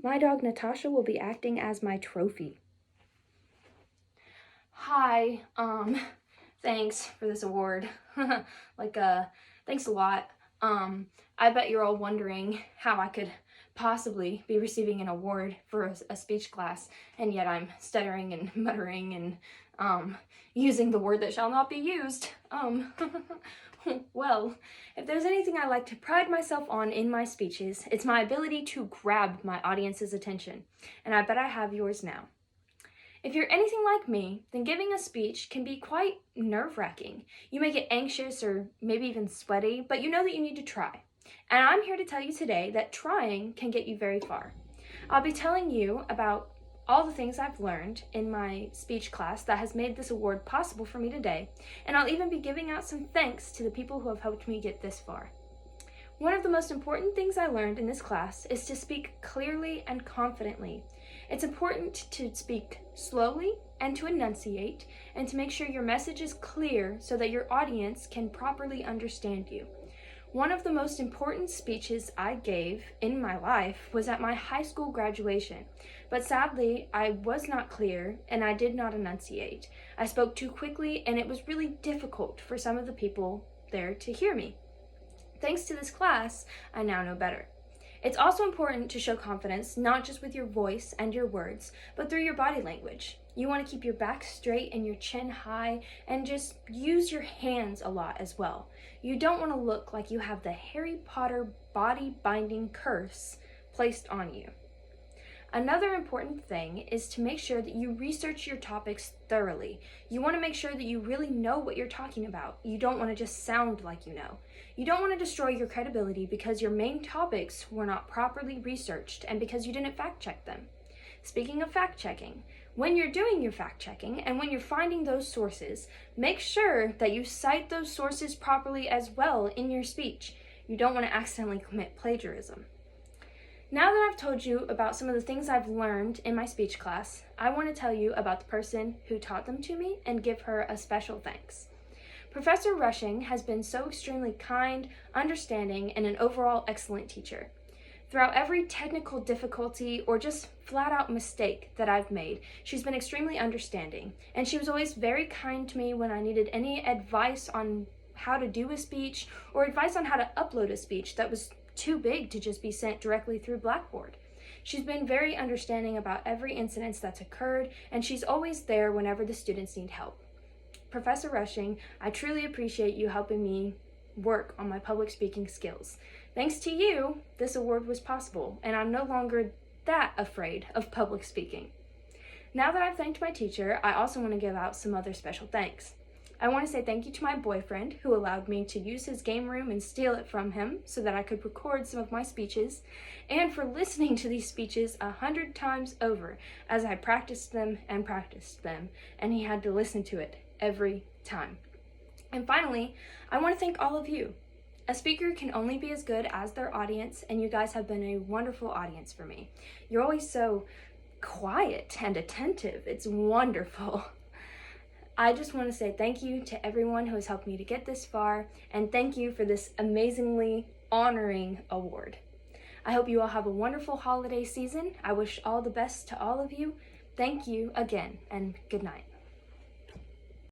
My dog Natasha will be acting as my trophy. Hi, thanks for this award. Thanks a lot. I bet you're all wondering how I could possibly be receiving an award for a speech class, and yet I'm stuttering and muttering and, using the word that shall not be used. Well, if there's anything I like to pride myself on in my speeches, it's my ability to grab my audience's attention, and I bet I have yours now. If you're anything like me, then giving a speech can be quite nerve-wracking. You may get anxious or maybe even sweaty, but you know that you need to try. And I'm here to tell you today that trying can get you very far. I'll be telling you about all the things I've learned in my speech class that has made this award possible for me today, and I'll even be giving out some thanks to the people who have helped me get this far. One of the most important things I learned in this class is to speak clearly and confidently. It's important to speak slowly and to enunciate and to make sure your message is clear so that your audience can properly understand you. One of the most important speeches I gave in my life was at my high school graduation, but sadly I was not clear and I did not enunciate. I spoke too quickly and it was really difficult for some of the people there to hear me. Thanks to this class, I now know better. It's also important to show confidence, not just with your voice and your words, but through your body language. You want to keep your back straight and your chin high, and just use your hands a lot as well. You don't want to look like you have the Harry Potter body-binding curse placed on you. Another important thing is to make sure that you research your topics thoroughly. You want to make sure that you really know what you're talking about. You don't want to just sound like you know. You don't want to destroy your credibility because your main topics were not properly researched and because you didn't fact check them. Speaking of fact checking, when you're doing your fact checking and when you're finding those sources, make sure that you cite those sources properly as well in your speech. You don't want to accidentally commit plagiarism. Now that I've told you about some of the things I've learned in my speech class, I want to tell you about the person who taught them to me and give her a special thanks. Professor Rushing has been so extremely kind, understanding, and an overall excellent teacher. Throughout every technical difficulty or just flat-out mistake that I've made, she's been extremely understanding, and she was always very kind to me when I needed any advice on how to do a speech or advice on how to upload a speech that was too big to just be sent directly through Blackboard. She's been very understanding about every incident that's occurred, and she's always there whenever the students need help. Professor Rushing, I truly appreciate you helping me work on my public speaking skills. Thanks to you, this award was possible, and I'm no longer that afraid of public speaking. Now that I've thanked my teacher, I also want to give out some other special thanks. I want to say thank you to my boyfriend who allowed me to use his game room and steal it from him so that I could record some of my speeches, and for listening to these speeches 100 times over as I practiced them, and he had to listen to it every time. And finally, I want to thank all of you. A speaker can only be as good as their audience, and you guys have been a wonderful audience for me. You're always so quiet and attentive. It's wonderful. I just want to say thank you to everyone who has helped me to get this far, and thank you for this amazingly honoring award. I hope you all have a wonderful holiday season. I wish all the best to all of you. Thank you again, and good night.